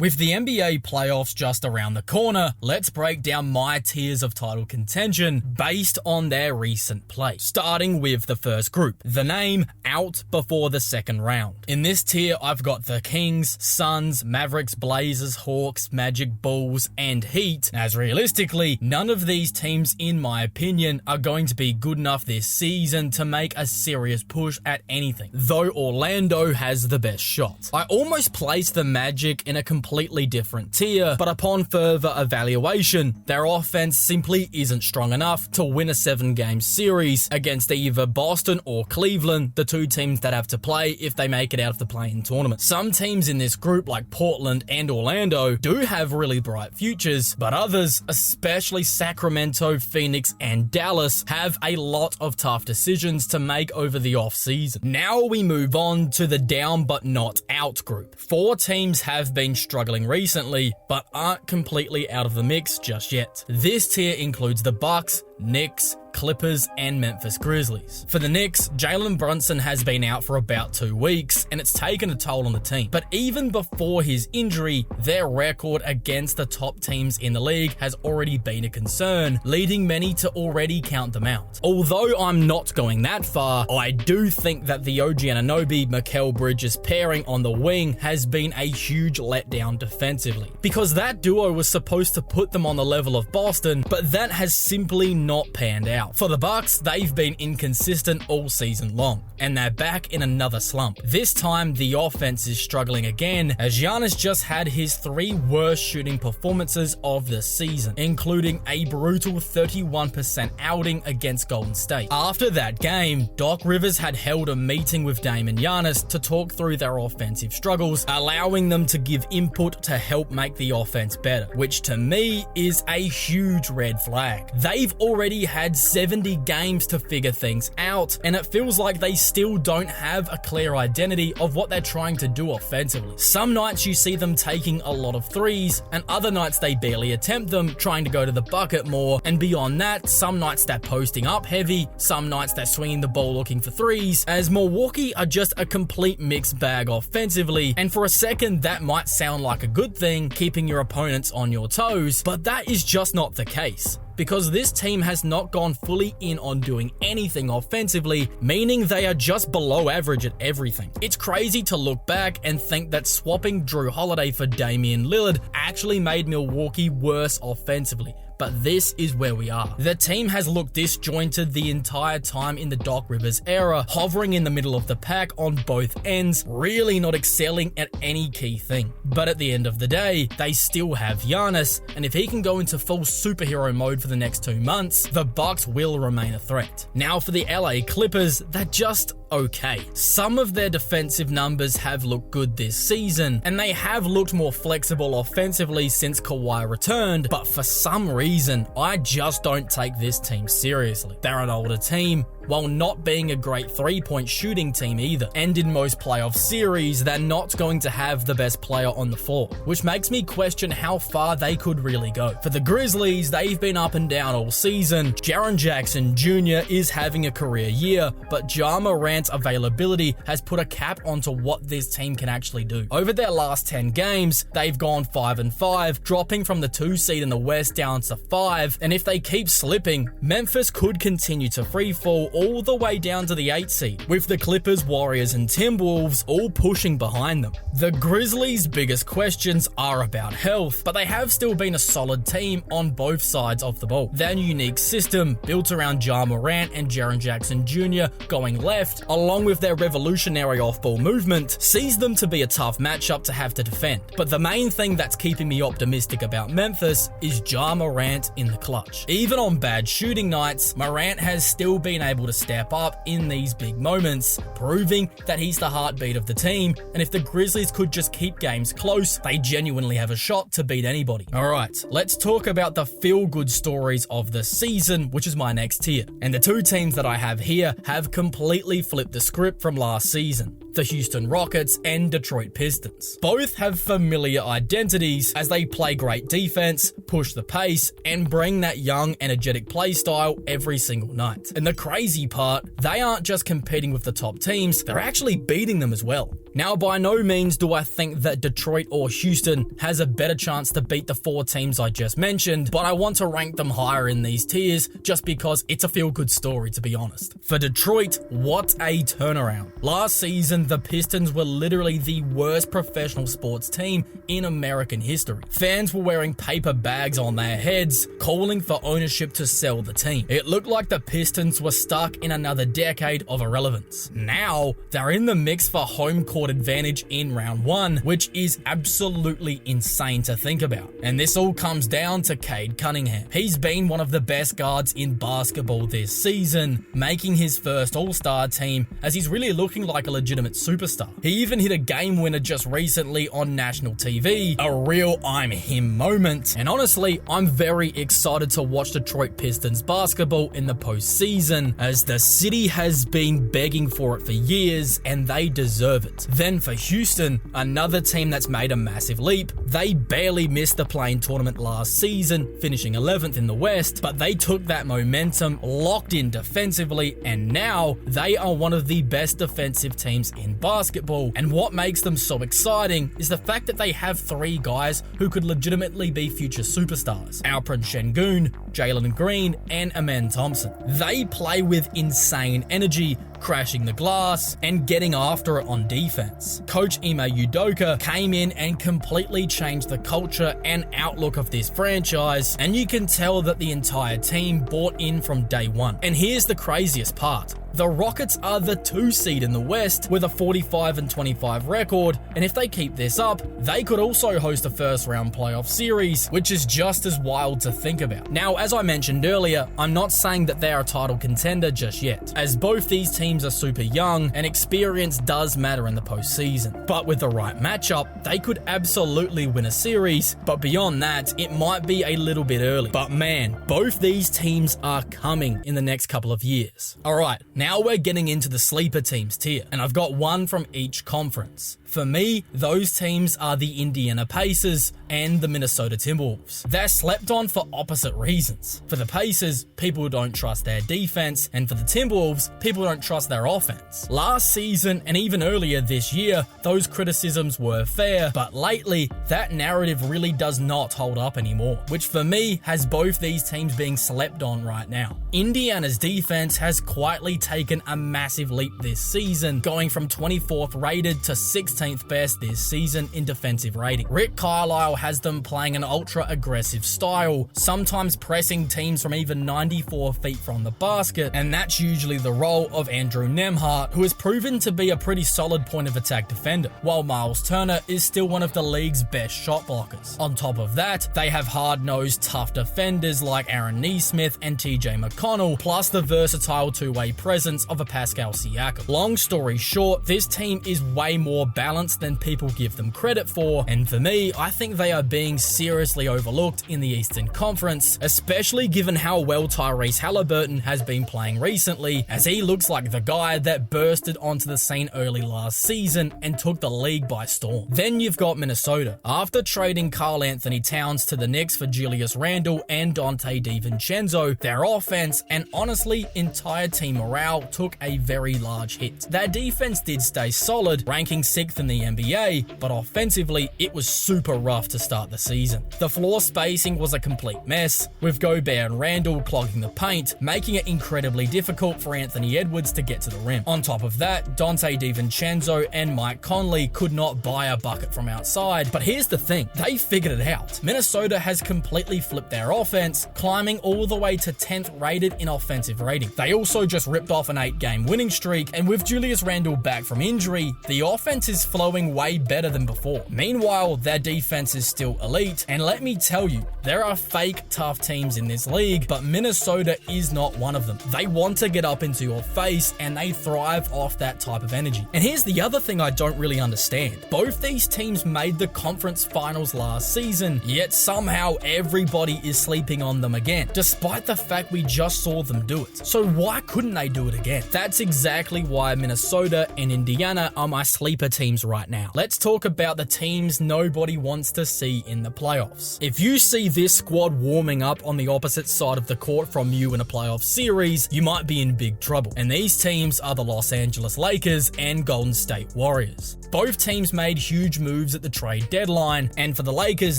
With the NBA playoffs just around the corner, let's break down my tiers of title contention based on their recent play. Starting with the first group, the name out before the second round. In this tier, I've got the Kings, Suns, Mavericks, Blazers, Hawks, Magic, Bulls, and Heat, as realistically, none of these teams, in my opinion, are going to be good enough this season to make a serious push at anything, though Orlando has the best shot. I almost placed the Magic in a completely different tier, but upon further evaluation, their offense simply isn't strong enough to win a 7-game series against either Boston or Cleveland, the two teams that have to play if they make it out of the play-in tournament. Some teams in this group, like Portland and Orlando, do have really bright futures, but others, especially Sacramento, Phoenix, and Dallas, have a lot of tough decisions to make over the offseason. Now we move on to the down but not out group. 4 teams have been struggling recently, but aren't completely out of the mix just yet. This tier includes the Bucks, Knicks, Clippers, and Memphis Grizzlies. For the Knicks, Jalen Brunson has been out for about 2 weeks, and it's taken a toll on the team. But even before his injury, their record against the top teams in the league has already been a concern, leading many to already count them out. Although I'm not going that far, I do think that the OG Anunoby-Mikal Bridges pairing on the wing has been a huge letdown defensively, because that duo was supposed to put them on the level of Boston, but that has simply not panned out. For the Bucks, they've been inconsistent all season long, and they're back in another slump. This time, the offense is struggling again, as Giannis just had his 3 worst shooting performances of the season, including a brutal 31% outing against Golden State. After that game, Doc Rivers had held a meeting with Dame and Giannis to talk through their offensive struggles, allowing them to give input to help make the offense better, which to me is a huge red flag. They've already had 70 games to figure things out, and it feels like they still don't have a clear identity of what they're trying to do offensively. Some nights you see them taking a lot of threes, and other nights they barely attempt them, trying to go to the bucket more, and beyond that, some nights they're posting up heavy, some nights they're swinging the ball looking for threes, as Milwaukee are just a complete mixed bag offensively, and for a second that might sound like a good thing, keeping your opponents on your toes, but that is just not the case, because this team has not gone fully in on doing anything offensively, meaning they are just below average at everything. It's crazy to look back and think that swapping Drew Holiday for Damian Lillard actually made Milwaukee worse offensively. But this is where we are. The team has looked disjointed the entire time in the Doc Rivers era, hovering in the middle of the pack on both ends, really not excelling at any key thing. But at the end of the day, they still have Giannis, and if he can go into full superhero mode for the next 2 months, the Bucks will remain a threat. Now for the LA Clippers, they're just okay. Some of their defensive numbers have looked good this season, and they have looked more flexible offensively since Kawhi returned, but for some reason, I just don't take this team seriously. They're an older team, while not being a great 3-point shooting team either. And in most playoff series, they're not going to have the best player on the floor, which makes me question how far they could really go. For the Grizzlies, they've been up and down all season. Jaren Jackson Jr. is having a career year, but Ja Morant's availability has put a cap onto what this team can actually do. Over their last 10 games, they've gone 5-5, dropping from the 2 seed in the West down to 5, and if they keep slipping, Memphis could continue to freefall all the way down to the 8 seed, with the Clippers, Warriors, and Timberwolves all pushing behind them. The Grizzlies' biggest questions are about health, but they have still been a solid team on both sides of the ball. Their unique system, built around Ja Morant and Jaren Jackson Jr. going left, along with their revolutionary off-ball movement, sees them to be a tough matchup to have to defend. But the main thing that's keeping me optimistic about Memphis is Ja Morant in the clutch. Even on bad shooting nights, Morant has still been able to step up in these big moments, proving that he's the heartbeat of the team, and if the Grizzlies could just keep games close, they genuinely have a shot to beat anybody. Alright, let's talk about the feel-good stories of the season, which is my next tier. And the 2 teams that I have here have completely flipped the script from last season. the Houston Rockets and Detroit Pistons. Both have familiar identities as they play great defense, push the pace, and bring that young, energetic play style every single night. And the crazy part, they aren't just competing with the top teams, they're actually beating them as well. Now, by no means do I think that Detroit or Houston has a better chance to beat the 4 teams I just mentioned, but I want to rank them higher in these tiers just because it's a feel-good story, to be honest. For Detroit, what a turnaround. Last season, the Pistons were literally the worst professional sports team in American history. Fans were wearing paper bags on their heads, calling for ownership to sell the team. It looked like the Pistons were stuck in another decade of irrelevance. Now, they're in the mix for home court advantage in round 1, which is absolutely insane to think about. And this all comes down to Cade Cunningham. He's been one of the best guards in basketball this season, making his first All-Star team as he's really looking like a legitimate superstar. He even hit a game winner just recently on national TV, a real I'm him moment. And honestly, I'm very excited to watch Detroit Pistons basketball in the postseason, as the city has been begging for it for years and they deserve it. Then for Houston, another team that's made a massive leap. They barely missed the play-in tournament last season, finishing 11th in the West, but they took that momentum, locked in defensively, and now they are one of the best defensive teams in basketball. And what makes them so exciting is the fact that they have 3 guys who could legitimately be future superstars: Alperen Şengün, Jalen Green, and Amen Thompson. They play with insane energy, crashing the glass and getting after it on defense. Coach Ime Udoka came in and completely changed the culture and outlook of this franchise, and you can tell that the entire team bought in from day one. And here's the craziest part. The Rockets are the 2 seed in the West with a 45-25 record, and if they keep this up, they could also host a first-round playoff series, which is just as wild to think about. Now, as I mentioned earlier, I'm not saying that they're a title contender just yet, as both these teams are super young, and experience does matter in the postseason. But with the right matchup, they could absolutely win a series, but beyond that, it might be a little bit early. But man, both these teams are coming in the next couple of years. Alright, now we're getting into the sleeper teams tier, and I've got one from each conference. For me, those teams are the Indiana Pacers and the Minnesota Timberwolves. They're slept on for opposite reasons. For the Pacers, people don't trust their defense, and for the Timberwolves, people don't trust their offense. Last season and even earlier this year, those criticisms were fair, but lately, that narrative really does not hold up anymore, which for me has both these teams being slept on right now. Indiana's defense has quietly taken a massive leap this season, going from 24th rated to 16th best this season in defensive rating. Rick Carlisle has them playing an ultra-aggressive style, sometimes pressing teams from even 94 feet from the basket, and that's usually the role of Andrew Nembhard, who has proven to be a pretty solid point-of-attack defender, while Miles Turner is still one of the league's best shot blockers. On top of that, they have hard-nosed, tough defenders like Aaron Nesmith and TJ McConnell, plus the versatile two-way presence of a Pascal Siakam. Long story short, this team is way more balanced than people give them credit for, and for me, I think they are being seriously overlooked in the Eastern Conference, especially given how well Tyrese Halliburton has been playing recently, as he looks like the guy that bursted onto the scene early last season and took the league by storm. Then you've got Minnesota. After trading Karl Anthony Towns to the Knicks for Julius Randle and Donte DiVincenzo, their offense and honestly entire team morale took a very large hit. Their defense did stay solid, ranking 6th in the NBA, but offensively it was super rough to start the season. The floor spacing was a complete mess, with Gobert and Randle clogging the paint, making it incredibly difficult for Anthony Edwards to get to the rim. On top of that, Donte DiVincenzo and Mike Conley could not buy a bucket from outside, but here's the thing, they figured it out. Minnesota has completely flipped their offense, climbing all the way to 10th rated in offensive rating. They also just ripped off an 8-game winning streak, and with Julius Randle back from injury, the offense is flowing way better than before. Meanwhile, their defense is still elite, and let me tell you, there are fake tough teams in this league, but Minnesota is not one of them. They want to get up into your face, and they thrive off that type of energy. And here's the other thing I don't really understand. Both these teams made the conference finals last season, yet somehow everybody is sleeping on them again, despite the fact we just saw them do it. So why couldn't they do it again? That's exactly why Minnesota and Indiana are my sleeper teams right now. Let's talk about the teams nobody wants to see in the playoffs. If you see this squad warming up on the opposite side of the court from you in a playoff series, you might be in big trouble. And these teams are the Los Angeles Lakers and Golden State Warriors. Both teams made huge moves at the trade deadline, and for the Lakers,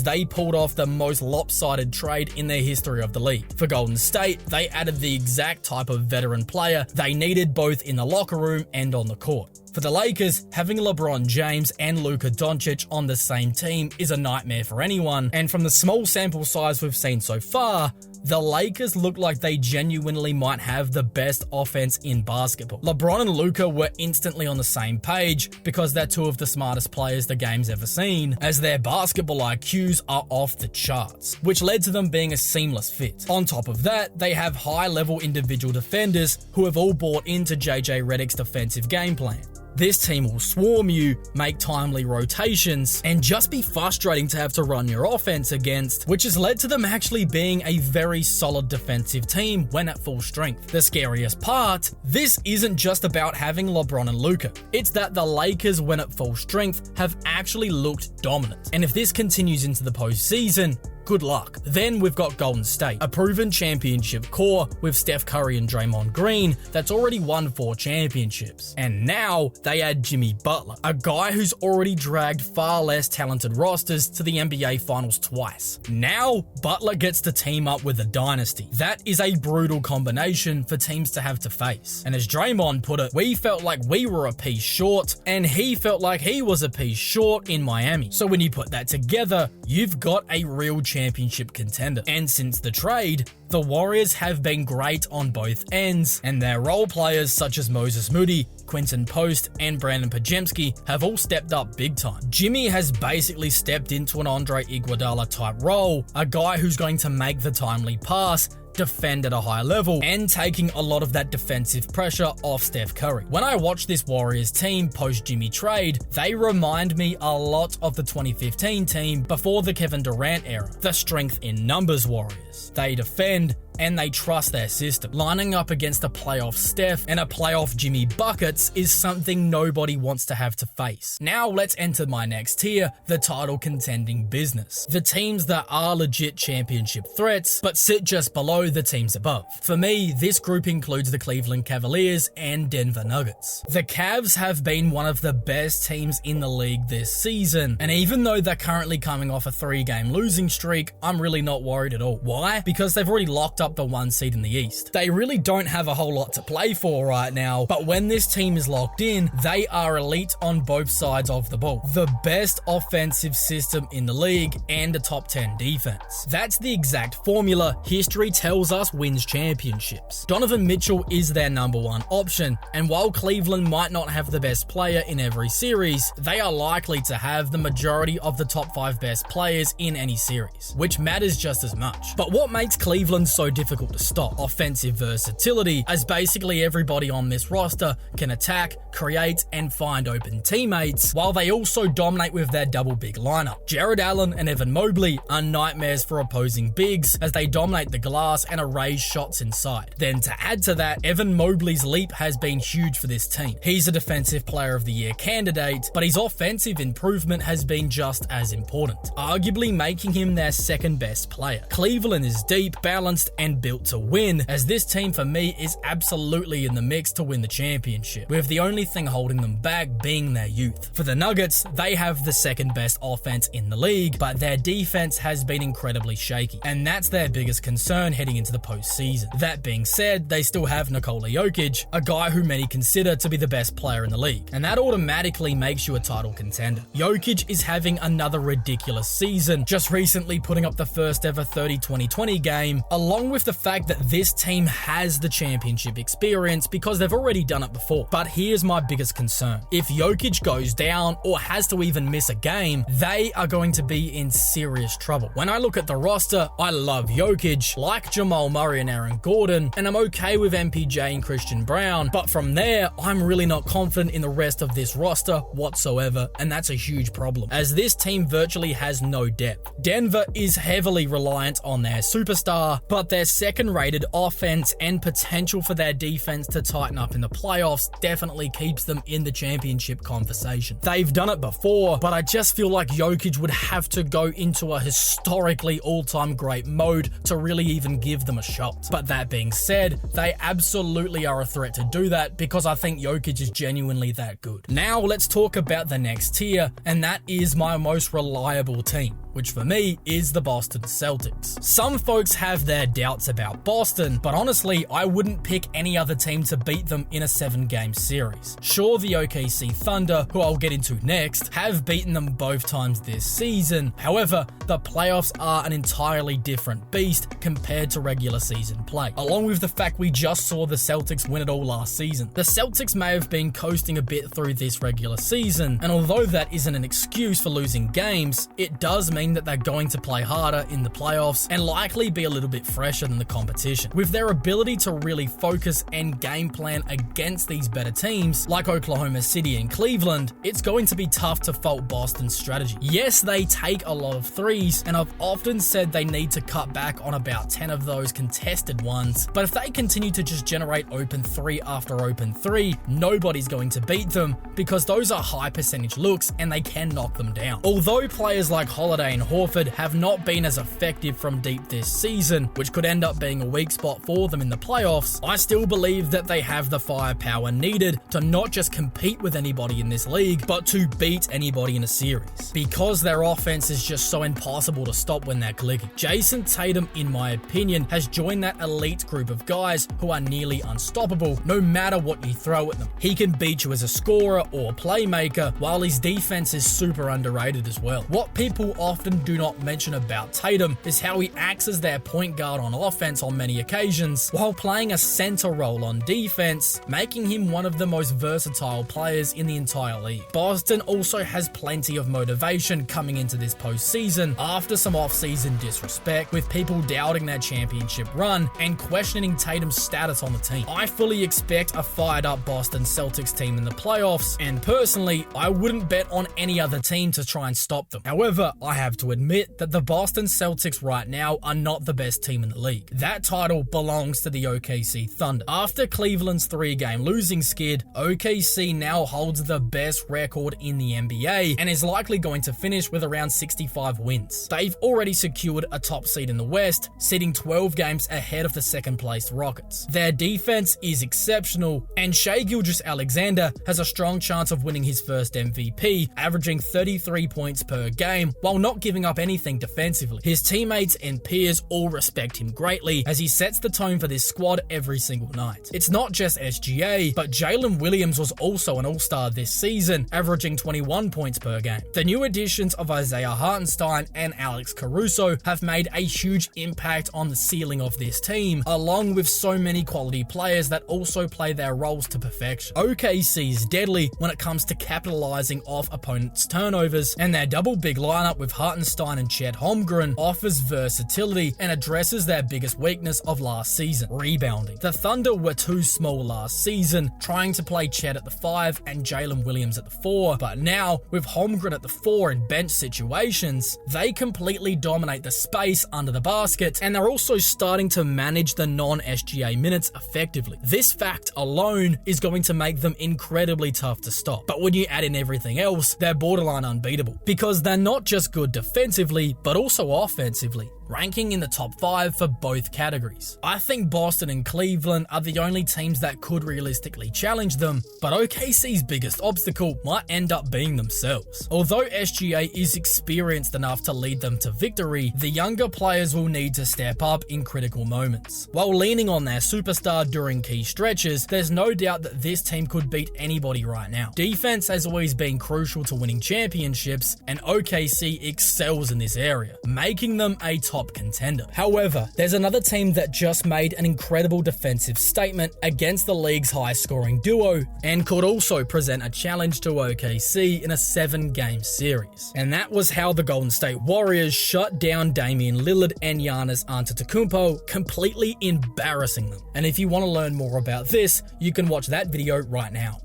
they pulled off the most lopsided trade in the history of the league. For Golden State, they added the exact type of veteran player they needed both in the locker room and on the court. For the Lakers, having LeBron James and Luka Doncic on the same team is a nightmare for anyone, and from the small sample size we've seen so far, the Lakers look like they genuinely might have the best offense in basketball. LeBron and Luka were instantly on the same page because they're two of the smartest players the game's ever seen, as their basketball IQs are off the charts, which led to them being a seamless fit. On top of that, they have high-level individual defenders who have all bought into JJ Redick's defensive game plan. This team will swarm you, make timely rotations, and just be frustrating to have to run your offense against, which has led to them actually being a very solid defensive team when at full strength. The scariest part, this isn't just about having LeBron and Luka. It's that the Lakers, when at full strength, have actually looked dominant. And if this continues into the postseason, good luck. Then we've got Golden State, a proven championship core with Steph Curry and Draymond Green that's already won 4 championships. And now they add Jimmy Butler, a guy who's already dragged far less talented rosters to the NBA Finals twice. Now, Butler gets to team up with a dynasty. That is a brutal combination for teams to have to face. And as Draymond put it, we felt like we were a piece short, and he felt like he was a piece short in Miami. So when you put that together, you've got a real championship contender. And since the trade, the Warriors have been great on both ends, and their role players such as Moses Moody, Quinton Post, and Brandon Podziemski have all stepped up big time. Jimmy has basically stepped into an Andre Iguodala type role, a guy who's going to make the timely pass, defend at a high level, and taking a lot of that defensive pressure off Steph Curry. When I watch this Warriors team post-Jimmy trade, they remind me a lot of the 2015 team before the Kevin Durant era, the strength in numbers Warriors. They defend, and they trust their system. Lining up against a playoff Steph and a playoff Jimmy buckets is something nobody wants to have to face. Now let's enter my next tier, the title contending business. The teams that are legit championship threats, but sit just below the teams above. For me, this group includes the Cleveland Cavaliers and Denver Nuggets. The Cavs have been one of the best teams in the league this season, and even though they're currently coming off a 3-game losing streak, I'm really not worried at all. Why? Because they've already locked up the 1 seed in the East. They really don't have a whole lot to play for right now, but when this team is locked in, they are elite on both sides of the ball. The best offensive system in the league and a top 10 defense. That's the exact formula history tells us wins championships. Donovan Mitchell is their number 1 option, and while Cleveland might not have the best player in every series, they are likely to have the majority of the top 5 best players in any series, which matters just as much. But what makes Cleveland so difficult to stop? Offensive versatility, as basically everybody on this roster can attack, create, and find open teammates, while they also dominate with their double big lineup. Jared Allen and Evan Mobley are nightmares for opposing bigs as they dominate the glass and erase shots inside. Then to add to that, Evan Mobley's leap has been huge for this team. He's a defensive player of the year candidate, but his offensive improvement has been just as important, arguably making him their second best player. Cleveland is deep, balanced, and built to win, as this team for me is absolutely in the mix to win the championship, with the only thing holding them back being their youth. For the Nuggets, they have the second best offense in the league, but their defense has been incredibly shaky, and that's their biggest concern heading into the postseason. That being said, they still have Nikola Jokic, a guy who many consider to be the best player in the league, and that automatically makes you a title contender. Jokic is having another ridiculous season, just recently putting up the first ever 30-20-20 game, along along with the fact that this team has the championship experience because they've already done it before. But here's my biggest concern. If Jokic goes down or has to even miss a game, they are going to be in serious trouble. When I look at the roster, I love Jokic, like Jamal Murray and Aaron Gordon, and I'm okay with MPJ and Christian Brown, but from there, I'm really not confident in the rest of this roster whatsoever, and that's a huge problem, as this team virtually has no depth. Denver is heavily reliant on their superstar, but their second-rated offense and potential for their defense to tighten up in the playoffs definitely keeps them in the championship conversation. They've done it before, but I just feel like Jokic would have to go into a historically all-time great mode to really even give them a shot. But that being said, they absolutely are a threat to do that because I think Jokic is genuinely that good. Now let's talk about the next tier, and that is my most reliable team, which for me is the Boston Celtics. Some folks have their doubts about Boston, but honestly, I wouldn't pick any other team to beat them in a 7-game series. Sure, the OKC Thunder, who I'll get into next, have beaten them both times this season. However, the playoffs are an entirely different beast compared to regular season play. Along with the fact we just saw the Celtics win it all last season. The Celtics may have been coasting a bit through this regular season, and although that isn't an excuse for losing games, it does mean that they're going to play harder in the playoffs and likely be a little bit fresher than the competition. With their ability to really focus and game plan against these better teams, like Oklahoma City and Cleveland, it's going to be tough to fault Boston's strategy. Yes, they take a lot of threes, and I've often said they need to cut back on about 10 of those contested ones, but if they continue to just generate open 3 after open 3, nobody's going to beat them because those are high percentage looks and they can knock them down. Although players like Holiday and Horford have not been as effective from deep this season, which could end up being a weak spot for them in the playoffs, I still believe that they have the firepower needed to not just compete with anybody in this league, but to beat anybody in a series. Because their offense is just so impossible to stop when they're clicking. Jason Tatum, in my opinion, has joined that elite group of guys who are nearly unstoppable no matter what you throw at them. He can beat you as a scorer or playmaker, while his defense is super underrated as well. What people often do not mention about Tatum is how he acts as their point guard on offense on many occasions, while playing a center role on defense, making him one of the most versatile players in the entire league. Boston also has plenty of motivation coming into this postseason after some off-season disrespect, with people doubting their championship run and questioning Tatum's status on the team. I fully expect a fired-up Boston Celtics team in the playoffs, and personally, I wouldn't bet on any other team to try and stop them. However, I have to admit that the Boston Celtics right now are not the best team in the league. That title belongs to the OKC Thunder. After Cleveland's 3-game losing skid, OKC now holds the best record in the NBA and is likely going to finish with around 65 wins. They've already secured a top seed in the West, sitting 12 games ahead of the second-placed Rockets. Their defense is exceptional, and Shai Gilgeous-Alexander has a strong chance of winning his first MVP, averaging 33 points per game while not giving up anything defensively. His teammates and peers all respect him greatly as he sets the tone for this squad every single night. It's not just SGA, but Jalen Williams was also an all-star this season, averaging 21 points per game. The new additions of Isaiah Hartenstein and Alex Caruso have made a huge impact on the ceiling of this team, along with so many quality players that also play their roles to perfection. OKC is deadly when it comes to capitalizing off opponents' turnovers, and their double big lineup with Hartenstein and Chet Holmgren offers versatility and addresses their biggest weakness of last season, rebounding. The Thunder were too small last season, trying to play Chet at the 5 and Jalen Williams at the 4, but now, with Holmgren at the 4 in bench situations, they completely dominate the space under the basket, and they're also starting to manage the non-SGA minutes effectively. This fact alone is going to make them incredibly tough to stop, but when you add in everything else, they're borderline unbeatable, because they're not just good defensively, but also offensively, ranking in the top 5 for both categories. I think Boston and Cleveland are the only teams that could realistically challenge them, but OKC's biggest obstacle might end up being themselves. Although SGA is experienced enough to lead them to victory, the younger players will need to step up in critical moments. While leaning on their superstar during key stretches, there's no doubt that this team could beat anybody right now. Defense has always been crucial to winning championships, and OKC excels in this area, making them a top top contender. However, there's another team that just made an incredible defensive statement against the league's high-scoring duo and could also present a challenge to OKC in a 7-game series. And that was how the Golden State Warriors shut down Damian Lillard and Giannis Antetokounmpo, completely embarrassing them. And if you want to learn more about this, you can watch that video right now.